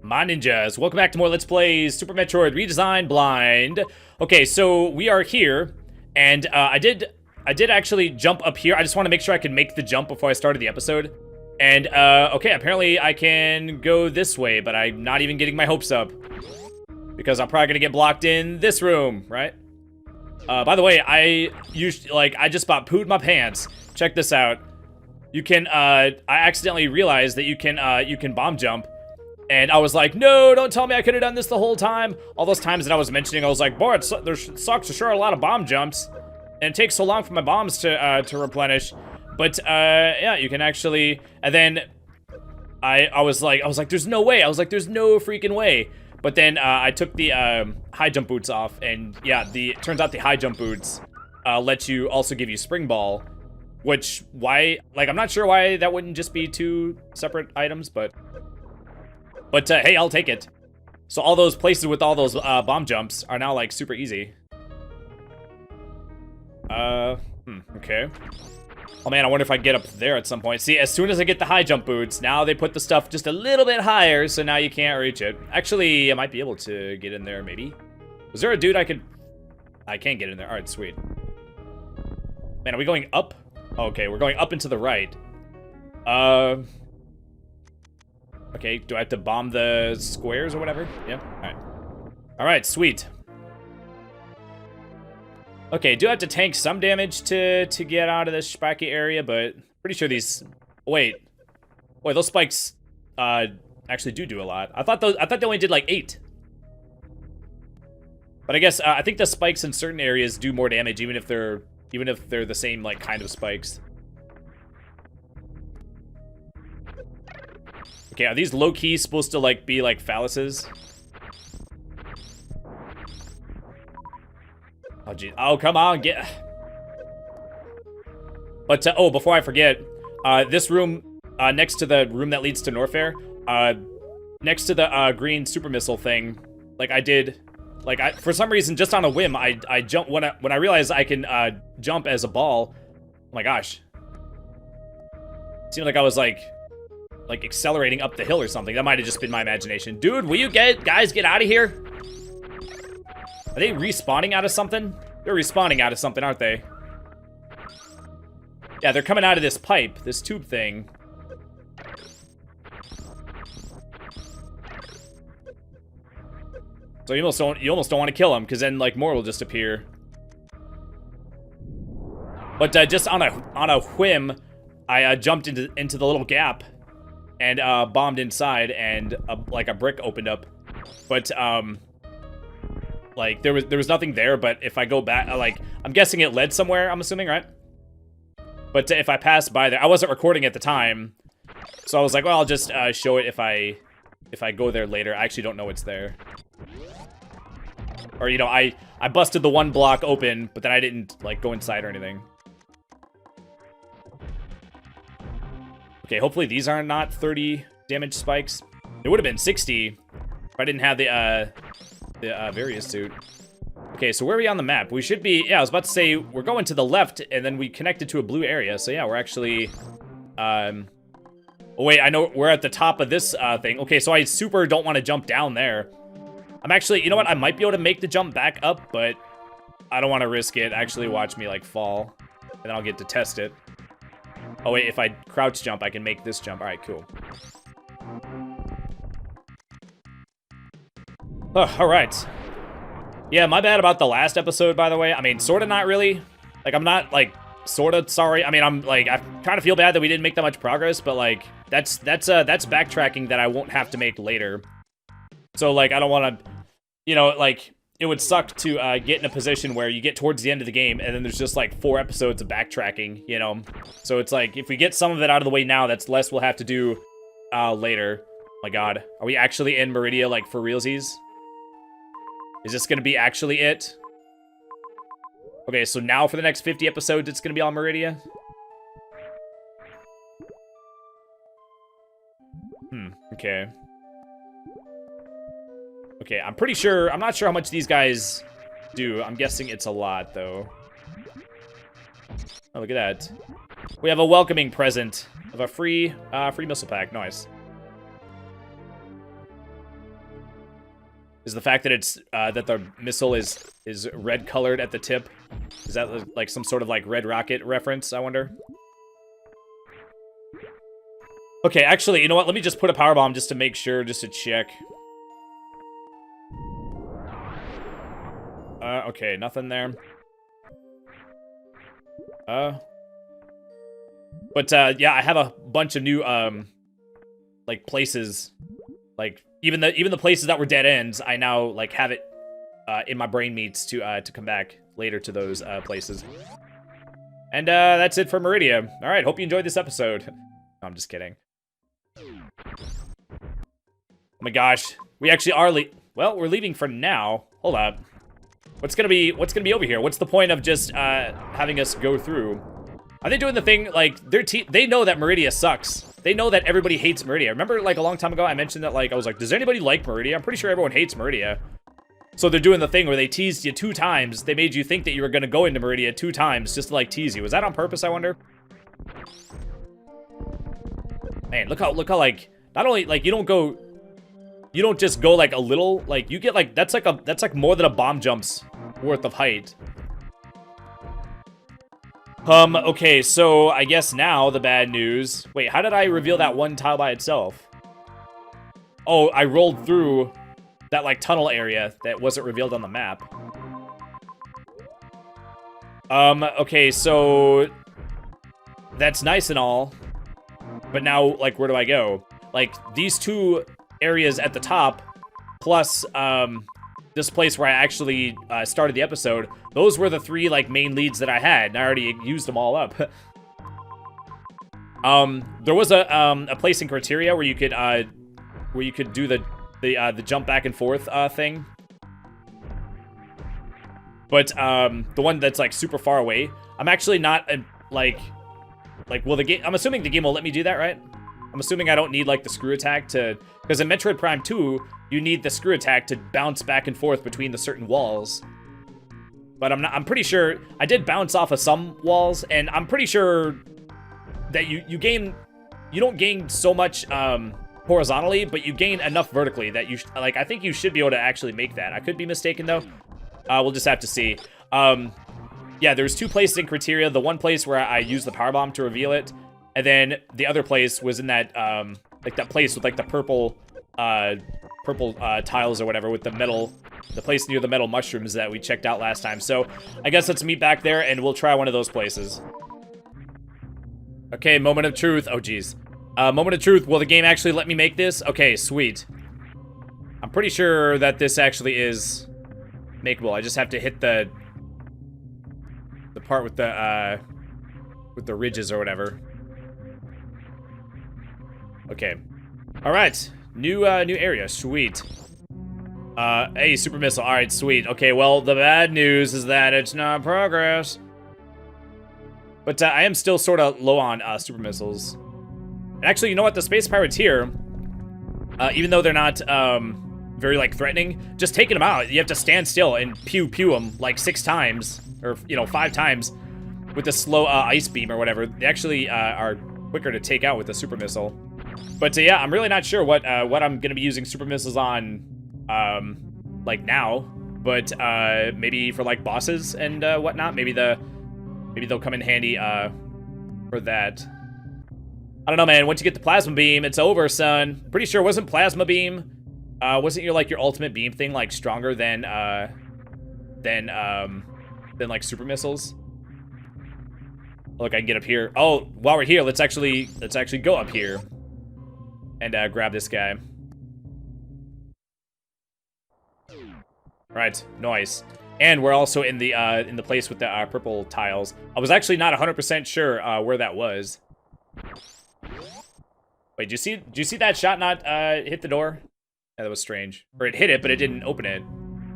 My ninjas, welcome back to more Let's Plays Super Metroid Redesign Blind. Okay, so we are here, and I did actually jump up here. I just want to make sure I can make the jump before I started the episode. And, okay, apparently I can go this way, but I'm not even getting my hopes up. Because I'm probably gonna get blocked in this room, right? By the way, I just about pooed my pants. Check this out. You can, I accidentally realized that you can bomb jump. And I was like, no, don't tell me I could have done this the whole time. All those times that I was mentioning, I was like, boy, there sucks for sure a lot of bomb jumps. And it takes so long for my bombs to replenish. But, yeah, you can actually, and then I was like, there's no way. I was like, there's no freaking way. But then, I took the, high jump boots off, and yeah, it turns out the high jump boots, let you also give you spring ball. Which, I'm not sure why that wouldn't just be two separate items, but hey, I'll take it. So all those places with all those, bomb jumps are now, like, super easy. Okay. Oh man, I wonder if I can get up there at some point. See, as soon as I get the high jump boots, now they put the stuff just a little bit higher, so now you can't reach it. Actually, I might be able to get in there, maybe. Was there a dude I can't get in there. Alright, sweet. Man, are we going up? Okay, we're going up and to the right. Okay, do I have to bomb the squares or whatever? Yeah, alright. Alright, sweet. Okay, do have to tank some damage to get out of this spiky area, but pretty sure these... Wait, those spikes actually do a lot. I thought they only did like 8. But I guess I think the spikes in certain areas do more damage, even if they're the same like kind of spikes. Okay, are these low-key supposed to like be like phalluses? Oh, geez. Oh, come on, get... But, oh, before I forget, this room, next to the room that leads to Norfair, next to the, green super missile thing, like, I did, like, for some reason, just on a whim, I jump, when I realized I can, jump as a ball, oh my gosh. It seemed like I was, like, accelerating up the hill or something. That might have just been my imagination. Dude, will you guys get out of here? Are they respawning out of something? They're respawning out of something, aren't they? Yeah, they're coming out of this pipe, this tube thing. So you almost don't want to kill them, because then like more will just appear. But just on a whim, I jumped into the little gap and bombed inside, and like a brick opened up. But like, there was nothing there, but if I go back, like, I'm guessing it led somewhere, I'm assuming, right? But if I pass by there, I wasn't recording at the time, so I was like, well, I'll just show it if I go there later. I actually don't know it's there. Or, you know, I busted the one block open, but then I didn't, like, go inside or anything. Okay, hopefully these are not 30 damage spikes. It would have been 60 if I didn't have the various suit. Okay, so where are we on the map? We should be, yeah, I was about to say, we're going to the left, and then we connected to a blue area, so yeah, we're actually, oh wait, I know, we're at the top of this, thing. Okay, so I super don't want to jump down there. I'm actually, you know what, I might be able to make the jump back up, but I don't want to risk it. Actually, watch me, like, fall, and then I'll get to test it. Oh wait, if I crouch jump, I can make this jump. Alright, cool. Oh, alright. Yeah, my bad about the last episode, by the way. I mean, sorta not really. Like, I'm not, like, sorta sorry. I mean, I kind of feel bad that we didn't make that much progress, but, like, that's backtracking that I won't have to make later. So, like, I don't want to, you know, like, it would suck to get in a position where you get towards the end of the game, and then there's just, like, 4 episodes of backtracking, you know? So it's like, if we get some of it out of the way now, that's less we'll have to do later. Oh my god. Are we actually in Maridia, like, for realsies? Is this gonna be actually it? Okay, so now for the next 50 episodes, it's gonna be on Maridia? Okay. Okay, I'm pretty sure, I'm not sure how much these guys do. I'm guessing it's a lot, though. Oh, look at that. We have a welcoming present of a free missile pack. Nice. Is the fact that it's that the missile is red colored at the tip. Is that like some sort of like Red Rocket reference, I wonder? Okay, actually, you know what? Let me just put a power bomb just to make sure, just to check. Okay, nothing there. But yeah, I have a bunch of new like places, like even the places that were dead ends, I now like have it in my brain meats to come back later to those places. And that's it for Maridia. All right, hope you enjoyed this episode. No, I'm just kidding. Oh my gosh, we actually are well, we're leaving for now. Hold up. What's gonna be over here? What's the point of just having us go through? Are they doing the thing like they know that Maridia sucks? They know that everybody hates Maridia. Remember, like a long time ago, I mentioned that like I was like, does anybody like Maridia? I'm pretty sure everyone hates Maridia. So they're doing the thing where they teased you 2 times. They made you think that you were gonna go into Maridia 2 times just to like tease you. Was that on purpose? I wonder. Man, look how like not only like you don't just go like a little, like you get like that's like more than a bomb jump's worth of height. Okay, so I guess now the bad news. Wait, how did I reveal that one tile by itself? Oh, I rolled through that like tunnel area that wasn't revealed on the map. Okay, so that's nice and all, but now like where do I go? Like these 2 areas at the top, plus this place where I actually started the episode, those were the 3 like main leads that I had, and I already used them all up. There was a place in Criteria where you could do the jump back and forth thing, but the one that's like super far away, I'm actually not like well, the game, I'm assuming the game will let me do that, right? I'm assuming I don't need like the screw attack to, because in Metroid Prime 2, you need the screw attack to bounce back and forth between the certain walls. But I'm pretty sure I did bounce off of some walls, and I'm pretty sure that you don't gain so much horizontally, but you gain enough vertically that like I think you should be able to actually make that. I could be mistaken though. We'll just have to see. Yeah, there's 2 places in Criteria. The one place where I used the power bomb to reveal it, and then the other place was in that like that place with like the purple tiles or whatever with the metal, the place near the metal mushrooms that we checked out last time. So I guess let's meet back there and we'll try one of those places. Okay, moment of truth. Oh geez. Moment of truth. Will the game actually let me make this? Okay, sweet. I'm pretty sure that this actually is makeable. I just have to hit the part with the ridges or whatever. Okay. All right. New area. Sweet. Hey, super missile. All right, sweet. Okay, well, the bad news is that it's not progress. But I am still sort of low on super missiles. And actually, you know what? The space pirates here, even though they're not very like threatening, just taking them out. You have to stand still and pew them like 6 times, or 5 times, with the slow ice beam or whatever. They actually are quicker to take out with the super missile. But yeah, I'm really not sure what I'm gonna be using super missiles on, like now. But maybe for like bosses and whatnot. Maybe they'll come in handy for that. I don't know, man. Once you get the plasma beam, it's over, son. Pretty sure wasn't plasma beam, wasn't your ultimate beam thing like stronger than like super missiles? Look, I can get up here. Oh, while we're here, let's actually go up here and grab this guy. Right, nice. And we're also in the place with the purple tiles. I was actually not 100% sure where that was. Wait, do you see that shot not hit the door? Yeah, that was strange. Or it hit it, but it didn't open it.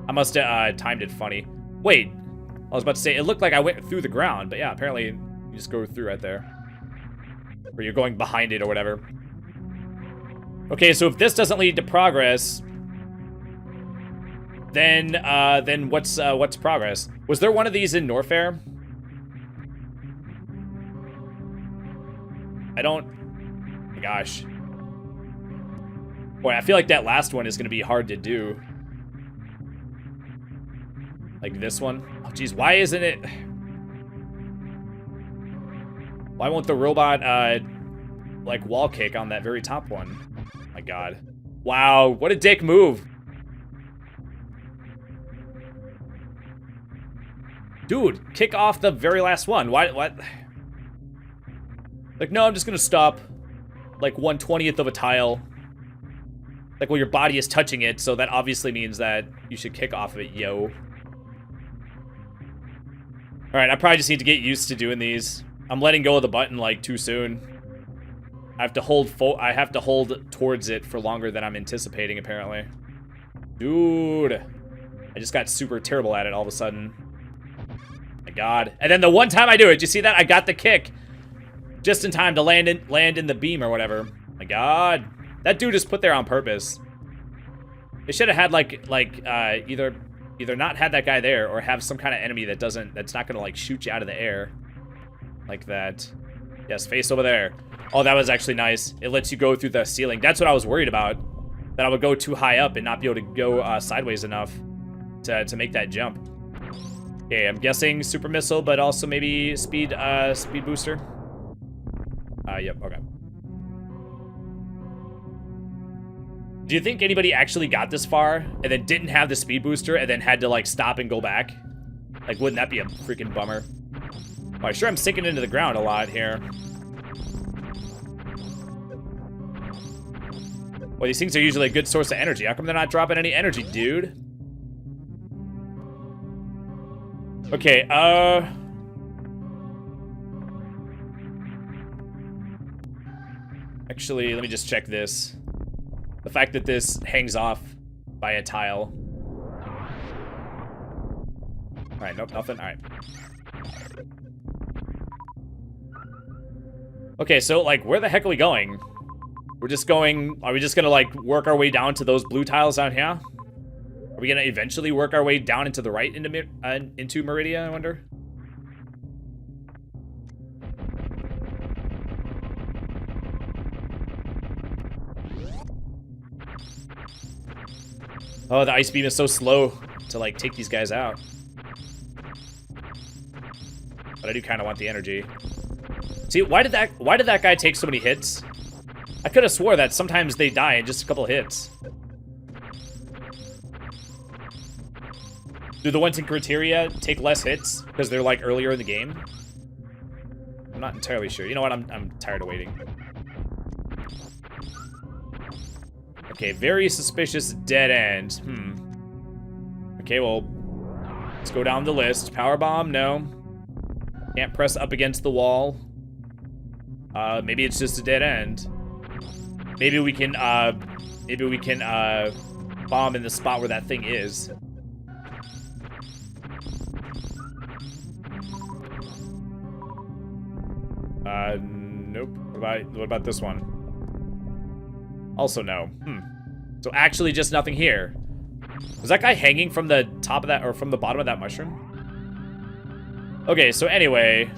I must have timed it funny. Wait, I was about to say, it looked like I went through the ground, but yeah, apparently you just go through right there. Or you're going behind it or whatever. Okay, so if this doesn't lead to progress, then what's progress? Was there one of these in Norfair? I don't... Gosh. Boy, I feel like that last one is going to be hard to do. Like this one. Oh, geez, why isn't it... Why won't the robot, like, wall kick on that very top one? Oh my god. Wow, what a dick move. Dude, kick off the very last one. Why, what? Like, no, I'm just gonna stop, like, 1/20th of a tile. Like, well, your body is touching it, so that obviously means that you should kick off of it, yo. Alright, I probably just need to get used to doing these. I'm letting go of the button, like, too soon. I have to hold towards it for longer than I'm anticipating, apparently. Dude. I just got super terrible at it all of a sudden. My god. And then the one time I do it, you see that? I got the kick. Just in time to land in the beam or whatever. My god. That dude is put there on purpose. They should have had either not had that guy there or have some kind of enemy that's not gonna like shoot you out of the air. Like that. Yes, face over there. Oh, that was actually nice. It lets you go through the ceiling. That's what I was worried about. That I would go too high up and not be able to go sideways enough to make that jump. Okay, I'm guessing super missile, but also maybe speed booster. Yep, okay. Do you think anybody actually got this far and then didn't have the speed booster and then had to like stop and go back? Like, wouldn't that be a freaking bummer? Oh, sure, I'm sinking into the ground a lot here. Well, these things are usually a good source of energy. How come they're not dropping any energy, dude? Okay, actually, let me just check this. The fact that this hangs off by a tile. Alright, nope, nothing. Alright. Okay, so, like, where the heck are we going? We're just going... Are we just gonna, like, work our way down to those blue tiles down here? Are we gonna eventually work our way down into the right into Maridia, I wonder? Oh, the ice beam is so slow to, like, take these guys out. But I do kind of want the energy. See, why did that guy take so many hits? I could have swore that sometimes they die in just a couple hits. Do the ones in criteria take less hits because they're like earlier in the game? I'm not entirely sure. You know what? I'm tired of waiting. Okay, very suspicious dead end. Okay, well, let's go down the list. Power bomb, no. Can't press up against the wall. Maybe it's just a dead end. Maybe we can bomb in the spot where that thing is. Nope. What about this one? Also no. So actually just nothing here. Was that guy hanging from the top of that, or from the bottom of that mushroom? Okay, so anyway.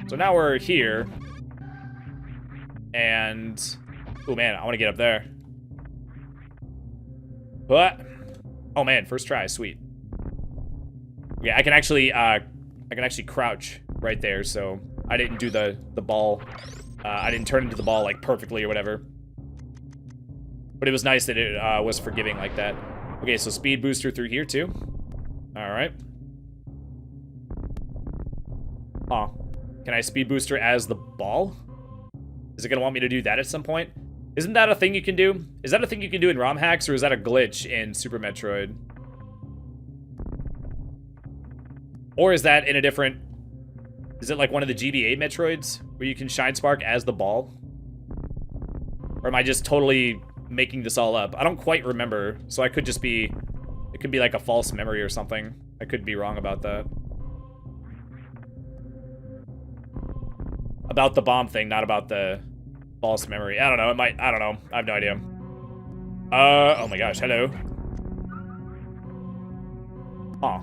So now we're here. And... oh man, I want to get up there. What? Oh man, first try, sweet. Yeah, I can actually crouch right there, so I didn't do the ball. I didn't turn into the ball like perfectly or whatever. But it was nice that it was forgiving like that. Okay, so speed booster through here too. All right. Huh. Can I speed booster as the ball? Is it gonna want me to do that at some point? Isn't that a thing you can do? Is that a thing you can do in ROM hacks, or is that a glitch in Super Metroid? Or is that in a different... is it like one of the GBA Metroids, where you can Shine Spark as the ball? Or am I just totally making this all up? I don't quite remember, so I could just be... it could be like a false memory or something. I could be wrong about that. About the bomb thing, not about the... false memory. I don't know. It might... I don't know. I have no idea. Oh my gosh. Hello. Huh.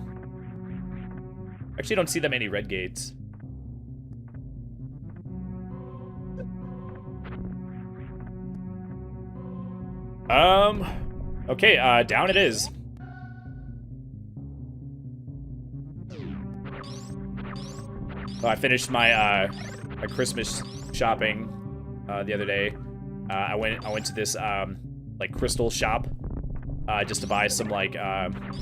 Actually, don't see that many red gates. Okay, down it is. I finished my my Christmas shopping the other day. I went to this like crystal shop just to buy some like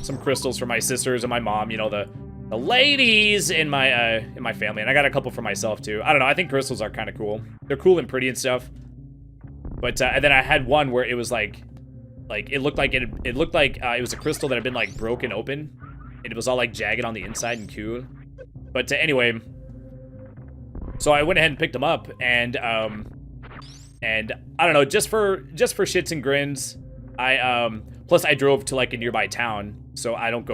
some crystals for my sisters and my mom. You know, the ladies in my family, and I got a couple for myself too. I don't know. I think crystals are kind of cool. They're cool and pretty and stuff. But and then I had one where it was like it looked like it looked like it was a crystal that had been like broken open, and it was all like jagged on the inside and cool. But anyway, so I went ahead and picked them up, and I don't know, just for shits and grins, plus I drove to like a nearby town, so I don't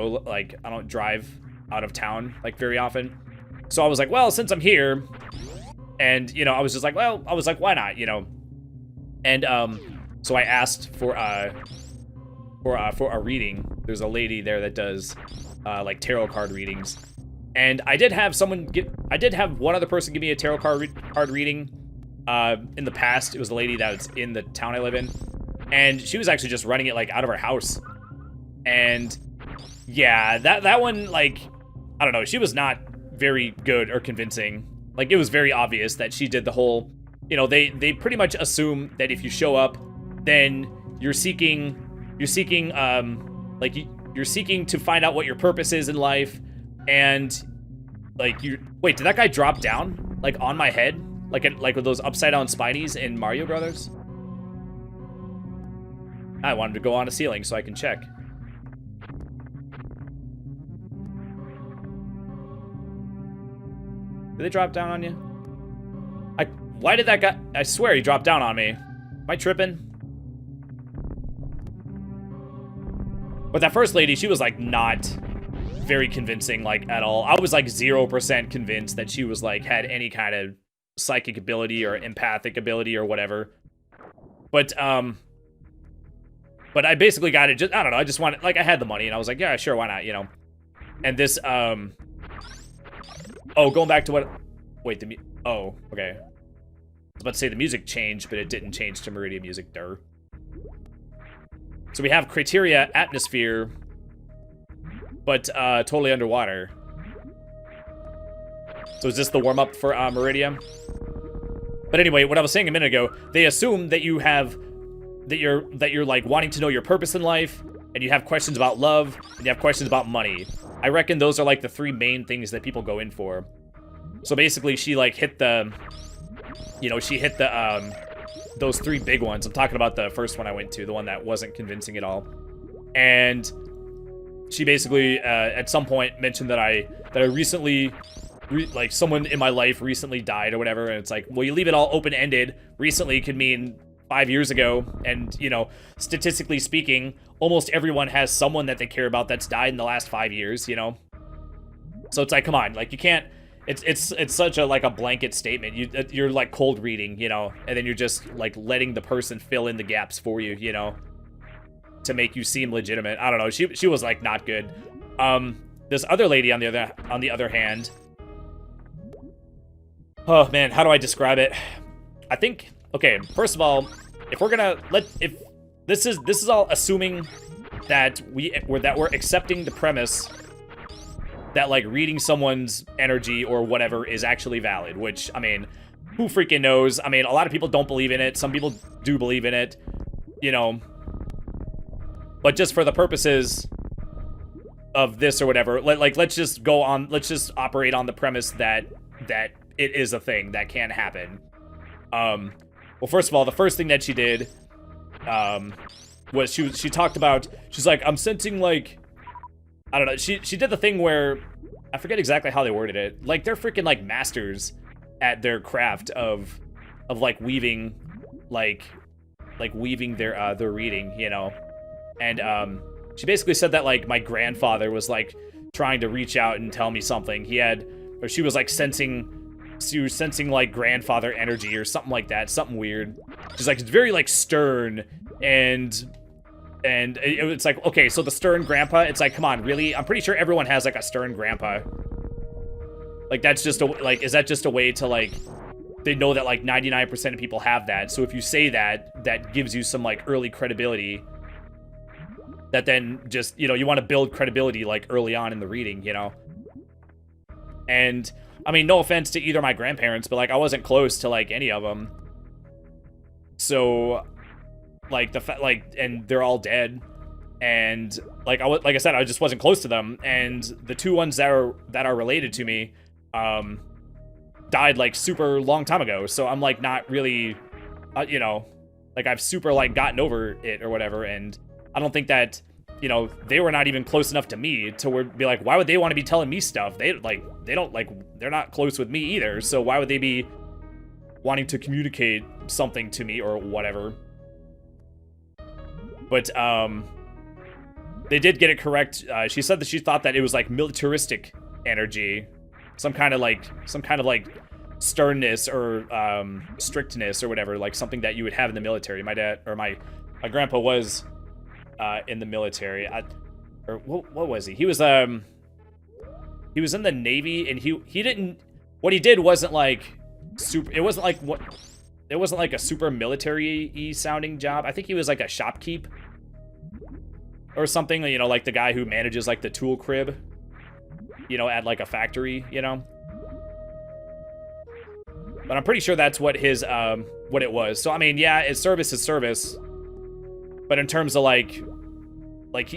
drive out of town like very often. So I was like, well, since I'm here, and you know, I was like, why not, you know? And so I asked for a reading. There's a lady there that does like tarot card readings, and I did have one other person give me a tarot card reading in the past. It was a lady that was in the town I live in, and she was actually just running it like out of her house. And yeah, that one, like, I don't know, she was not very good or convincing. Like, it was very obvious that she did the whole, you know, they pretty much assume that if you show up, then you're seeking to find out what your purpose is in life, and like wait, did that guy drop down like on my head, like with those upside down spinies in Mario Brothers? I wanted to go on a ceiling so I can check. Did they drop down on you? Why did that guy? I swear he dropped down on me. Am I tripping? But that first lady, she was like not very convincing, like at all. I was like 0% convinced that she was like had any kind of psychic ability or empathic ability or whatever. But I basically got it. Just, I don't know. I just wanted, like, I had the money and I was like, yeah, sure, why not, you know? And this oh, going back to what? Wait, oh, okay. I was about to say the music changed, but it didn't change to Maridia music. Durr. So we have criteria, atmosphere, but totally underwater. So is this the warm-up for Maridia? But anyway, what I was saying a minute ago, they assume that you have, that you're like wanting to know your purpose in life, and you have questions about love, and you have questions about money. I reckon those are like the three main things that people go in for. So basically, she like hit the, you know, those three big ones. I'm talking about the first one I went to, the one that wasn't convincing at all. And she basically, at some point, mentioned that I recently, like, someone in my life recently died or whatever. And it's like, well, you leave it all open-ended. Recently could mean 5 years ago. And, you know, statistically speaking, almost everyone has someone that they care about that's died in the last 5 years, you know? So it's like, come on, like, you can't, it's such a, like, a blanket statement. You're like cold reading, you know, and then you're just like letting the person fill in the gaps for you, you know, to make you seem legitimate. I don't know. She was like not good. This other lady on the other hand. Oh man, how do I describe it? I think, okay, first of all, if we're gonna if this is all assuming that we're accepting the premise that, like, reading someone's energy or whatever is actually valid, which, I mean, who freaking knows? I mean, a lot of people don't believe in it. Some people do believe in it, you know. But just for the purposes of this or whatever, let's just go on, let's just operate on the premise that it is a thing that can happen. Well, first of all, the first thing that she did was she talked about, she's like, I'm sensing, like, I don't know, she did the thing where, I forget exactly how they worded it, like, they're freaking, like, masters at their craft of like, weaving, like weaving their reading, you know? And, she basically said that, like, my grandfather was, like, trying to reach out and tell me something. She was, like, sensing, like, grandfather energy or something like that, something weird. She's like, it's very, like, stern, and it's like, okay, so the stern grandpa, it's like, come on, really? I'm pretty sure everyone has, like, a stern grandpa. Like, that's just is that just a way to, like, they know that, like, 99% of people have that, so if you say that gives you some, like, early credibility, that then just, you know, you want to build credibility, like, early on in the reading, you know? And I mean, no offense to either of my grandparents, but like I wasn't close to like any of them. So, like and they're all dead, and like like I said, I just wasn't close to them, and the two ones that are related to me, died like super long time ago. So I'm like not really, you know, like I've super like gotten over it or whatever, and I don't think that, you know, they were not even close enough to me to be like, why would they want to be telling me stuff? They're not close with me either, so why would they be wanting to communicate something to me or whatever? But they did get it correct. She said that she thought that it was like militaristic energy, some kind of like sternness or strictness or whatever, like something that you would have in the military. My dad or my grandpa was in the military. Or what was he? He was in the Navy, and he didn't. What he did wasn't like super. It wasn't like a super military-y sounding job. I think he was like a shopkeep or something. You know, like the guy who manages like the tool crib, you know, at like a factory. You know. But I'm pretty sure that's what his what it was. So I mean, yeah, his service is service. But in terms of like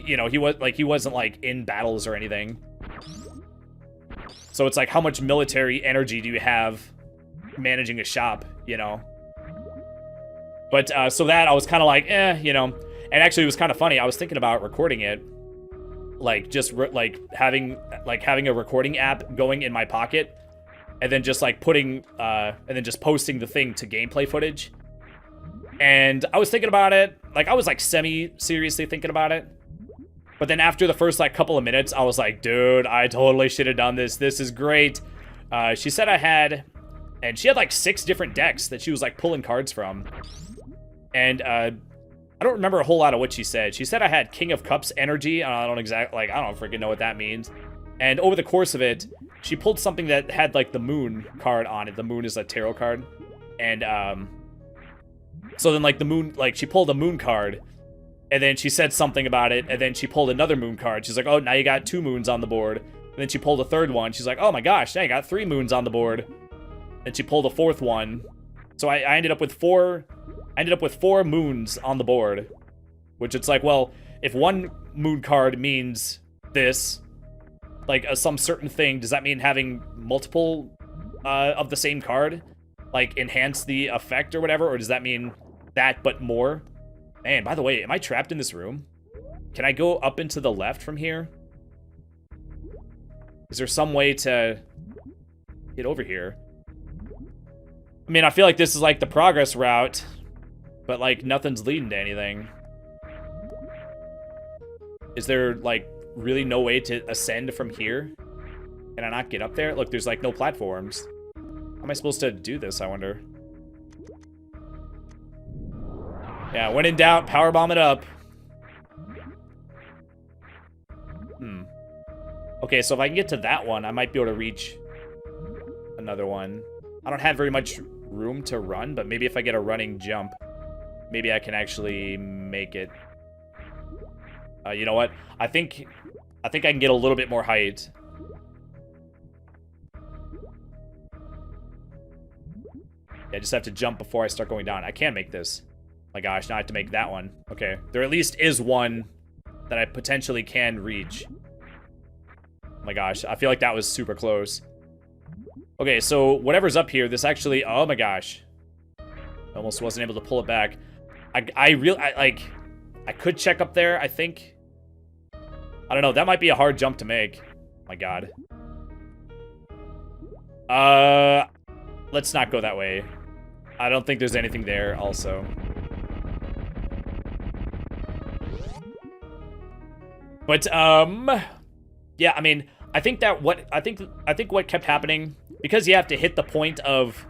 you know, he wasn't like in battles or anything. So it's like, how much military energy do you have managing a shop, you know? But so that I was kind of like, you know. And actually, it was kind of funny. I was thinking about recording it, like just having a recording app going in my pocket, and then just like and then just posting the thing to gameplay footage. And I was thinking about it, like I was like semi-seriously thinking about it. But then after the first like couple of minutes, I was like, dude, I totally should have done this. This is great. She said and she had like 6 different decks that she was like pulling cards from. And I don't remember a whole lot of what she said. She said I had King of Cups energy. I don't freaking know what that means. And over the course of it, she pulled something that had like the moon card on it. The moon is a tarot card. And so then like the moon, like she pulled a moon card, and then she said something about it, and then she pulled another moon card. She's like, oh, now you got 2 moons on the board. And then she pulled a third one. She's like, oh my gosh, now you got 3 moons on the board. And she pulled a 4th one. So I ended up with 4 moons on the board. Which it's like, well, if one moon card means this, like some certain thing, does that mean having multiple of the same card like enhance the effect or whatever, or does that mean that but more? Man, by the way, am I trapped in this room? Can I go up and to the left from here? Is there some way to get over here? I mean, I feel like this is like the progress route, but like nothing's leading to anything. Is there like really no way to ascend from here? Can I not get up there? Look, there's like no platforms. How am I supposed to do this, I wonder? Yeah, when in doubt, powerbomb it up. Okay, so if I can get to that one, I might be able to reach another one. I don't have very much room to run, but maybe if I get a running jump, maybe I can actually make it. You know what? I think I can get a little bit more height. Yeah, I just have to jump before I start going down. I can make this. My gosh, now I have to make that one. Okay, there at least is one that I potentially can reach. Oh my gosh, I feel like that was super close. Okay, so whatever's up here, this actually, oh my gosh. I almost wasn't able to pull it back. I could check up there, I think. I don't know, that might be a hard jump to make. Oh my god. Let's not go that way. I don't think there's anything there also. But yeah, I mean, I think what kept happening, because you have to hit the point of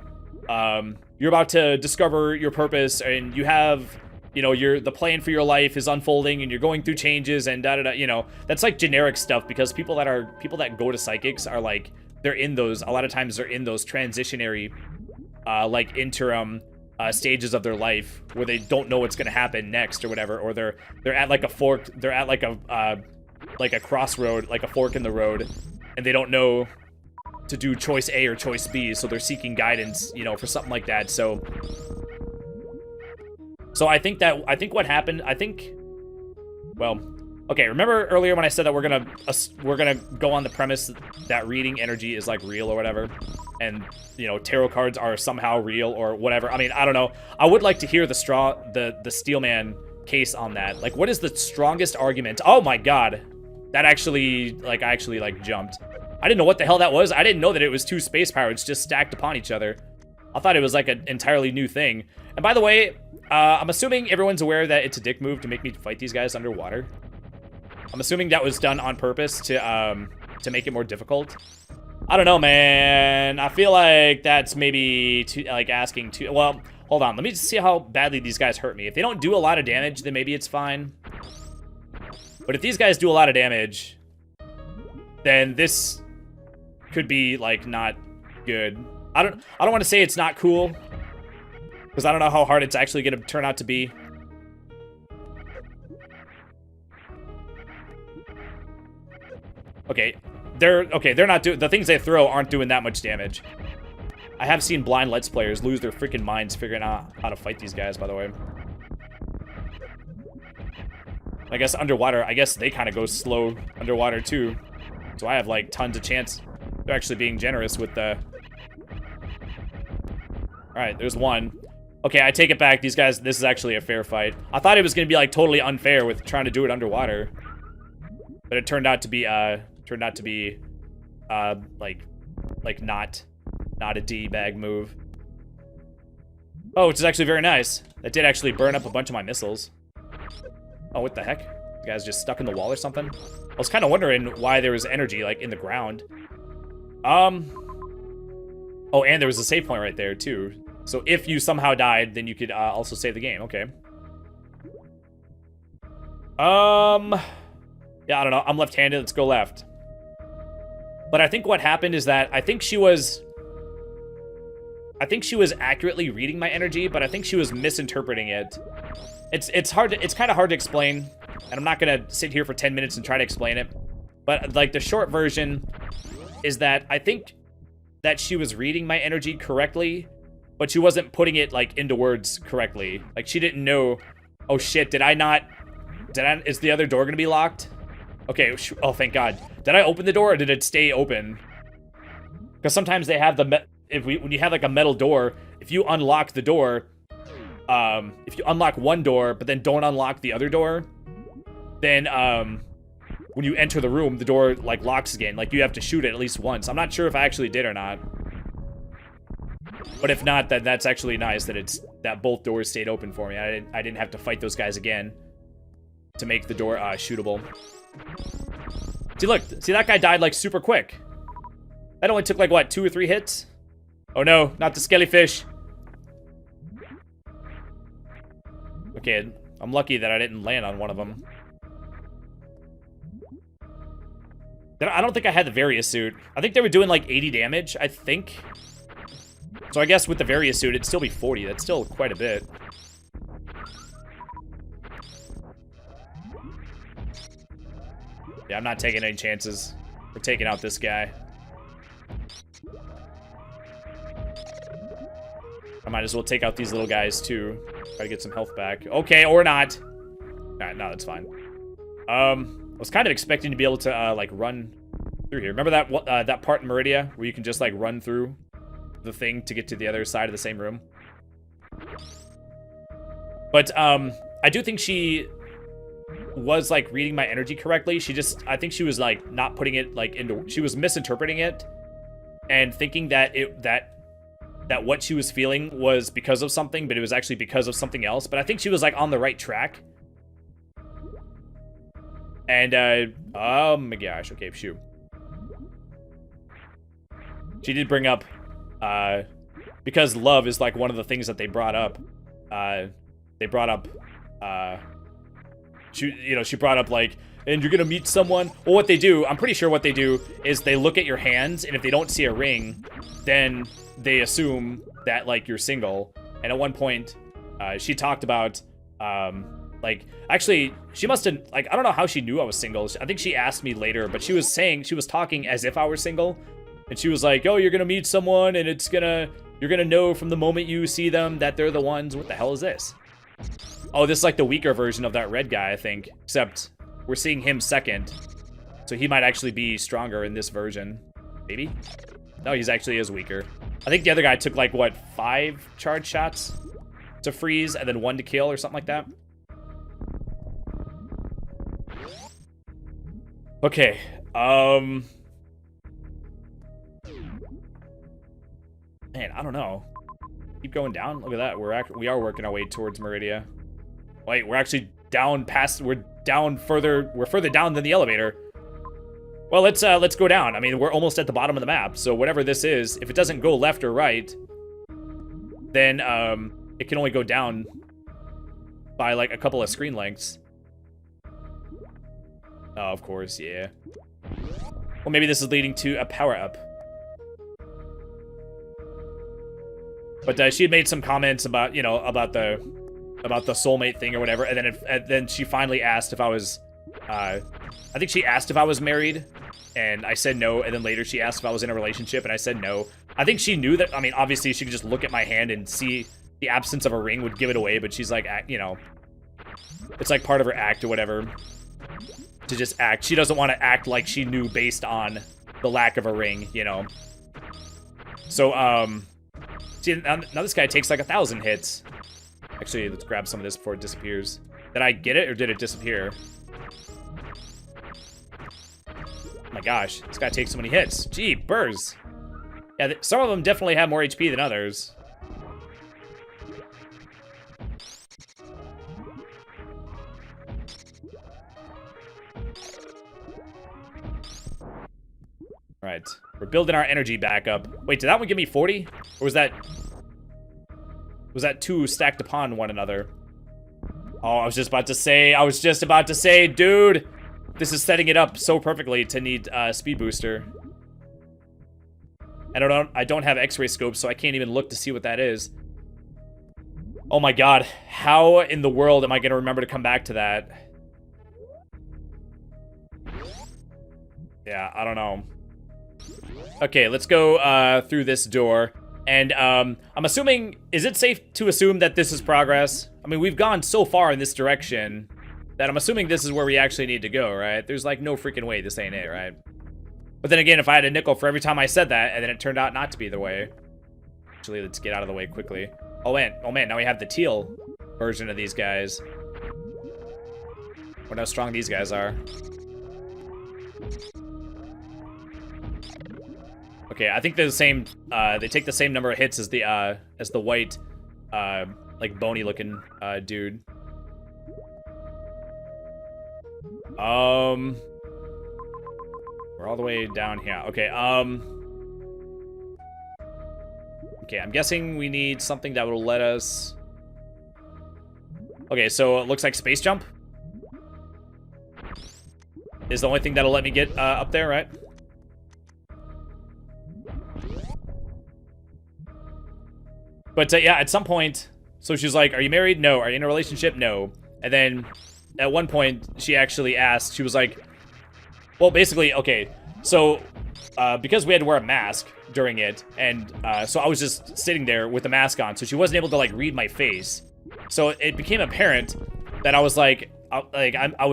you're about to discover your purpose, and you have, you know, the plan for your life is unfolding, and you're going through changes and da da da, you know, that's like generic stuff, because people that go to psychics are like, they're in those, a lot of times they're in those transitionary like interim stages of their life where they don't know what's gonna happen next or whatever, or they're at like a fork, they're at like a crossroad, like a fork in the road, and they don't know to do choice A or choice B, so they're seeking guidance, you know, for something like that. So I think what happened, well, okay, remember earlier when I said that we're gonna go on the premise that reading energy is like real or whatever, and you know, tarot cards are somehow real or whatever. I mean, I don't know. I would like to hear the Steelman case on that. Like, what is the strongest argument? Oh my god, that actually, I actually jumped. I didn't know what the hell that was. I didn't know that it was 2 space pirates just stacked upon each other. I thought it was like an entirely new thing. And by the way, I'm assuming everyone's aware that it's a dick move to make me fight these guys underwater. I'm assuming that was done on purpose to make it more difficult. I don't know, man. I feel like that's maybe asking too. Well, hold on. Let me just see how badly these guys hurt me. If they don't do a lot of damage, then maybe it's fine. But if these guys do a lot of damage, then this could be like not good. I don't want to say it's not cool, because I don't know how hard it's actually going to turn out to be. Okay, they're not doing, the things they throw aren't doing that much damage. I have seen blind Let's Players lose their freaking minds figuring out how to fight these guys, by the way. I guess underwater, I guess they kind of go slow underwater too. So I have like tons of chance. They're actually being generous with the... Alright, there's one. Okay, I take it back. These guys, this is actually a fair fight. I thought it was going to be like totally unfair with trying to do it underwater. But it turned out to be, like not a D-bag move. Oh, which is actually very nice. That did actually burn up a bunch of my missiles. Oh, what the heck? You guys just stuck in the wall or something? I was kind of wondering why there was energy, like, in the ground. Oh, and there was a save point right there, too. So if you somehow died, then you could also save the game. Okay. Yeah, I don't know. I'm left-handed. Let's go left. But I think what happened is that I think she was accurately reading my energy, but I think she was misinterpreting it. It's kind of hard to explain, and I'm not gonna sit here for 10 minutes and try to explain it. But like the short version is that I think that she was reading my energy correctly, but she wasn't putting it like into words correctly. Like she didn't know, oh shit, is the other door gonna be locked? Okay, oh thank God. Did I open the door or did it stay open? Because sometimes they have when you have like a metal door, if you unlock the door, if you unlock one door but then don't unlock the other door, then when you enter the room, the door like locks again. Like you have to shoot it at least once. I'm not sure if I actually did or not. But if not, then that's actually nice that both doors stayed open for me. I didn't have to fight those guys again to make the door shootable. See, look, that guy died like super quick. That only took like what, 2 or 3 hits? Oh no, not the skellyfish. Okay, I'm lucky that I didn't land on one of them. I don't think I had the Various suit. I think they were doing like 80 damage, I think. So I guess with the Various suit, it'd still be 40. That's still quite a bit. Yeah, I'm not taking any chances. We're taking out this guy. I might as well take out these little guys too. Try to get some health back. Okay, or not. Alright, no, that's fine. I was kind of expecting to be able to like run through here. Remember that part in Maridia where you can just like run through the thing to get to the other side of the same room? But I do think she was like reading my energy correctly. I think she was like not putting it like she was misinterpreting it and thinking that that what she was feeling was because of something, but it was actually because of something else. But I think she was like on the right track. And oh my gosh, okay, shoot. She did bring up because love is like one of the things that they brought up. She brought up like, and you're gonna meet someone. Well, what they do, I'm pretty sure what they do is they look at your hands, and if they don't see a ring, then they assume that like you're single. And at one point, she talked about like, actually, she must have, like, I don't know how she knew I was single. I think she asked me later, but she was talking as if I were single. And she was like, oh, you're gonna meet someone, and you're gonna know from the moment you see them that they're the ones. What the hell is this? Oh, this is like the weaker version of that red guy, I think. Except we're seeing him second. So he might actually be stronger in this version. Maybe? No, he's actually is weaker. I think the other guy took like, what, 5 charge shots to freeze and then 1 to kill or something like that? Okay, man, I don't know. Keep going down. Look at that. We are working our way towards Maridia. Wait, we're actually down past. We're down further. We're further down than the elevator. Well, let's go down. I mean, we're almost at the bottom of the map. So whatever this is, if it doesn't go left or right, then it can only go down by like a couple of screen lengths. Oh, of course, yeah. Well, maybe this is leading to a power-up. But she had made some comments about, you know, about the soulmate thing or whatever, and then she finally asked if I was, I think she asked if I was married, and I said no, and then later she asked if I was in a relationship, and I said no. I think she knew that, I mean, obviously she could just look at my hand and see the absence of a ring would give it away, but she's like, you know, it's like part of her act or whatever. To just act. She doesn't want to act like she knew based on the lack of a ring, you know. So, see, now this guy takes like 1,000 hits. Actually, let's grab some of this before it disappears. Did I get it, or did it disappear? Oh my gosh, this guy takes so many hits. Gee, burrs. Yeah, some of them definitely have more HP than others. Right, we're building our energy back up. Wait, did that one give me 40? Or was that 2 stacked upon one another? Oh, I was just about to say, dude, this is setting it up so perfectly to need speed booster. I don't have X-ray scopes, so I can't even look to see what that is. Oh my god, how in the world am I gonna remember to come back to that? Yeah, I don't know. Okay, let's go through this door. And I'm assuming, is it safe to assume that this is progress? I mean, we've gone so far in this direction that I'm assuming this is where we actually need to go, right? There's like no freaking way this ain't it, right? But then again, if I had a nickel for every time I said that, and then it turned out not to be the way. Actually, let's get out of the way quickly. Oh man, now we have the teal version of these guys. Wonder how strong these guys are. Okay, I think they're the same. They take the same number of hits as the white, like bony looking dude. We're all the way down here. Okay. Okay, I'm guessing we need something that will let us. Okay, so it looks like space jump is the only thing that'll let me get up there, right? But yeah, at some point, so she's like, are you married? No. Are you in a relationship? No. And then at one point, she actually asked, she was like, well, basically, okay, so because we had to wear a mask during it, and so I was just sitting there with the mask on, so she wasn't able to like read my face. So it became apparent that I was like, I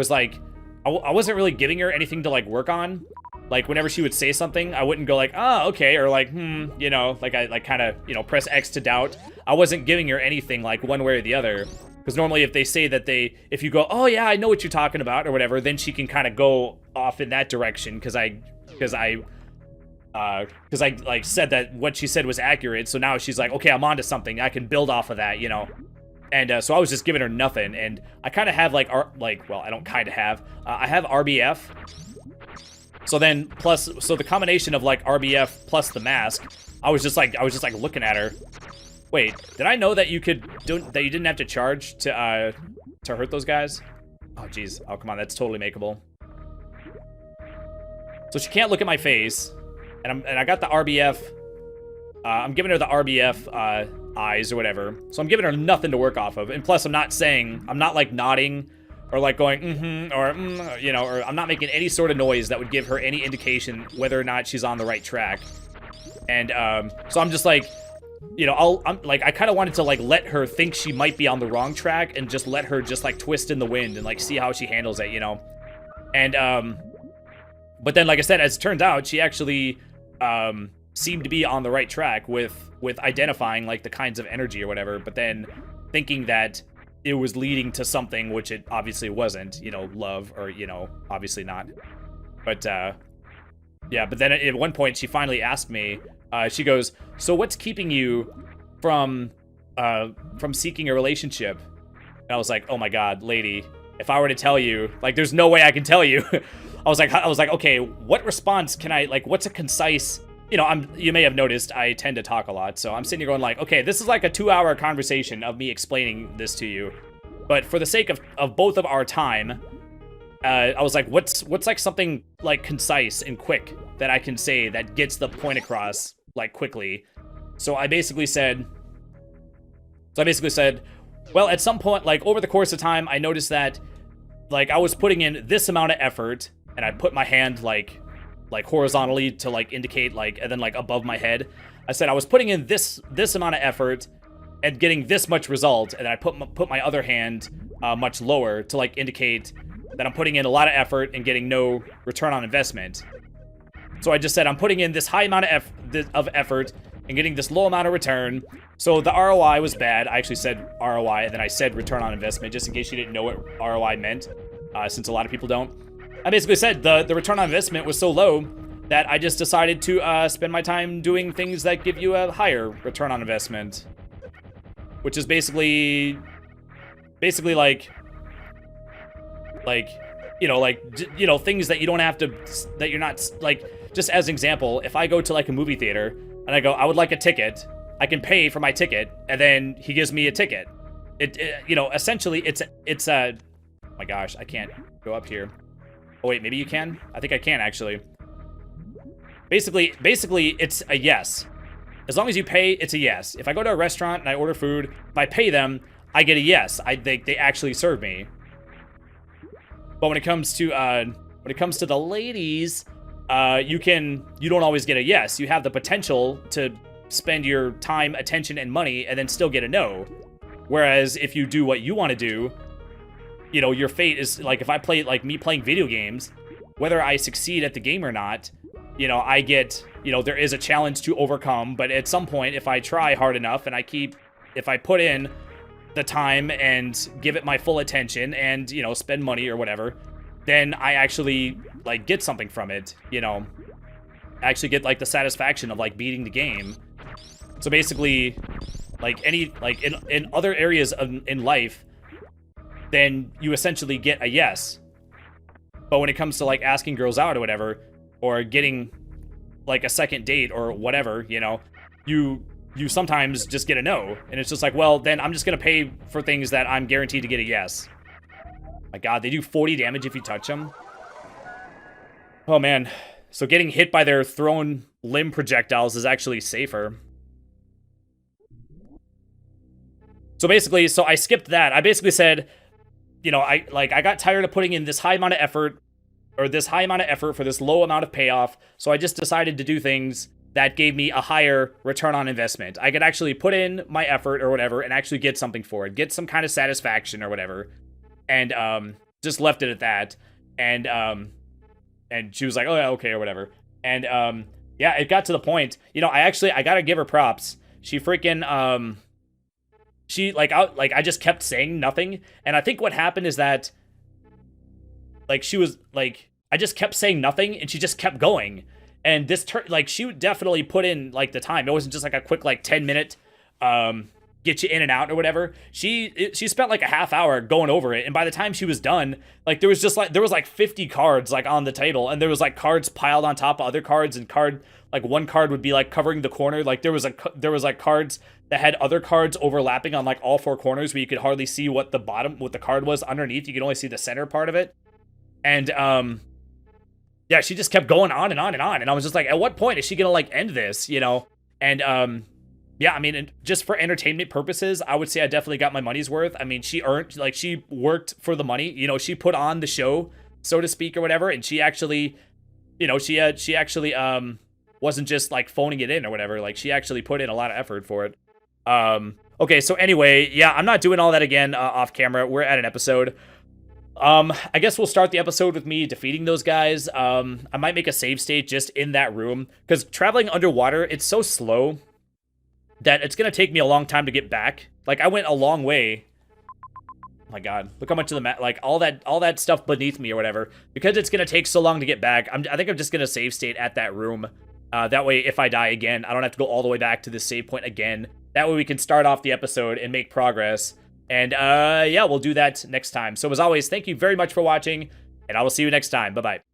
wasn't really giving her anything to like work on. Like whenever she would say something, I wouldn't go like, oh, okay, or like, you know, like I like kind of, you know, press X to doubt. I wasn't giving her anything like one way or the other. Because normally if they say that if you go, oh yeah, I know what you're talking about or whatever, then she can kind of go off in that direction because I like said that what she said was accurate. So now she's like, okay, I'm onto something. I can build off of that, you know. And so I was just giving her nothing. And I kind of have well, I don't kind of have. I have RBF. So then so the combination of like RBF plus the mask, I was just like looking at her. Wait, did I know that you didn't have to charge to hurt those guys? Oh jeez, oh come on, that's totally makeable. So she can't look at my face, and I got the RBF. I'm giving her the RBF eyes or whatever. So I'm giving her nothing to work off of, and plus I'm not like nodding or like going or you know, or I'm not making any sort of noise that would give her any indication whether or not she's on the right track. And so I'm just like, you know, I'm like, I kind of wanted to like let her think she might be on the wrong track and just let her just like twist in the wind and like see how she handles it, you know. And but then, like I said, as it turns out, she actually seemed to be on the right track with identifying like the kinds of energy or whatever, but then thinking that it was leading to something which it obviously wasn't, you know, love, or, you know, obviously not. But yeah, but then at one point she finally asked me, she goes, so what's keeping you from seeking a relationship? And I was like, oh my god, lady, if I were to tell you, like, there's no way I can tell you. I was like, okay, what response can I, like, what's a concise, you know, you may have noticed I tend to talk a lot, so I'm sitting here going like, okay, this is like a 2-hour conversation of me explaining this to you, but for the sake of both of our time, I was like, what's like something like concise and quick that I can say that gets the point across like quickly. So I basically said, well, at some point, like over the course of time, I noticed that like I was putting in this amount of effort, and I put my hand like horizontally to like indicate like, and then like above my head. I said I was putting in this amount of effort and getting this much result, and then I put my other hand much lower to like indicate that I'm putting in a lot of effort and getting no return on investment. So I just said I'm putting in this high amount of effort and getting this low amount of return. So the ROI was bad. I actually said ROI, and then I said return on investment, just in case you didn't know what ROI meant, since a lot of people don't. I basically said the return on investment was so low that I just decided to spend my time doing things that give you a higher return on investment, which is basically like you know, things that you don't have to, that you're not, like, just as an example, if I go to like a movie theater and I go, I would like a ticket, I can pay for my ticket, and then he gives me a ticket. It you know, essentially it's oh my gosh, I can't go up here. Oh wait, maybe you can? I think I can actually. Basically it's a yes. As long as you pay, it's a yes. If I go to a restaurant and I order food, if I pay them, I get a yes. They actually serve me. But when it comes to the ladies, you don't always get a yes. You have the potential to spend your time, attention, and money and then still get a no. Whereas if you do what you want to do, you know, your fate is like, if I play like me playing video games, whether I succeed at the game or not, you know, I get, you know, there is a challenge to overcome, but at some point, if I try hard enough and if I put in the time and give it my full attention and, you know, spend money or whatever, then I actually like get something from it, you know, I actually get like the satisfaction of like beating the game. So basically, like in other areas in life, then you essentially get a yes. But when it comes to like asking girls out or whatever, or getting like a second date or whatever, you know, you sometimes just get a no. And it's just like, well, then I'm just gonna pay for things that I'm guaranteed to get a yes. My god, they do 40 damage if you touch them. Oh man. So getting hit by their thrown limb projectiles is actually safer. So basically, so I skipped that. I basically said, you know, I got tired of putting in this high amount of effort, or this high amount of effort for this low amount of payoff, so I just decided to do things that gave me a higher return on investment. I could actually put in my effort or whatever and actually get something for it, get some kind of satisfaction or whatever, and just left it at that. And she was like, oh yeah, okay, or whatever. And yeah, it got to the point, you know, I gotta give her props. She freaking I just kept saying nothing, and I think what happened is that, like, she was, like, I just kept saying nothing, and she just kept going, and this like, she would definitely put in, like, the time. It wasn't just, like, a quick, like, 10-minute, get you in and out or whatever. She spent, like, a half hour going over it, and by the time she was done, like, there was, like, 50 cards, like, on the table, and there was, like, cards piled on top of other cards, and like, one card would be, like, covering the corner. Like, there was, like, cards that had other cards overlapping on, like, all four corners where you could hardly see what the card was underneath. You could only see the center part of it. And, yeah, she just kept going on and on and on. And I was just like, at what point is she gonna, like, end this, you know? And, Yeah, I mean, and just for entertainment purposes, I would say I definitely got my money's worth. I mean, she earned, like, she worked for the money. You know, she put on the show, so to speak, or whatever, and she actually, you know, she actually wasn't just like phoning it in or whatever. Like, she actually put in a lot of effort for it. Okay, so anyway, yeah, I'm not doing all that again off camera. We're at an episode. I guess we'll start the episode with me defeating those guys. I might make a save state just in that room, because traveling underwater, it's so slow that it's gonna take me a long time to get back. Like, I went a long way. Oh my god, look how much of the map, like, all that stuff beneath me or whatever. Because it's gonna take so long to get back, I think I'm just gonna save state at that room. That way, if I die again, I don't have to go all the way back to this save point again. That way we can start off the episode and make progress. And, yeah, we'll do that next time. So, as always, thank you very much for watching, and I will see you next time. Bye-bye.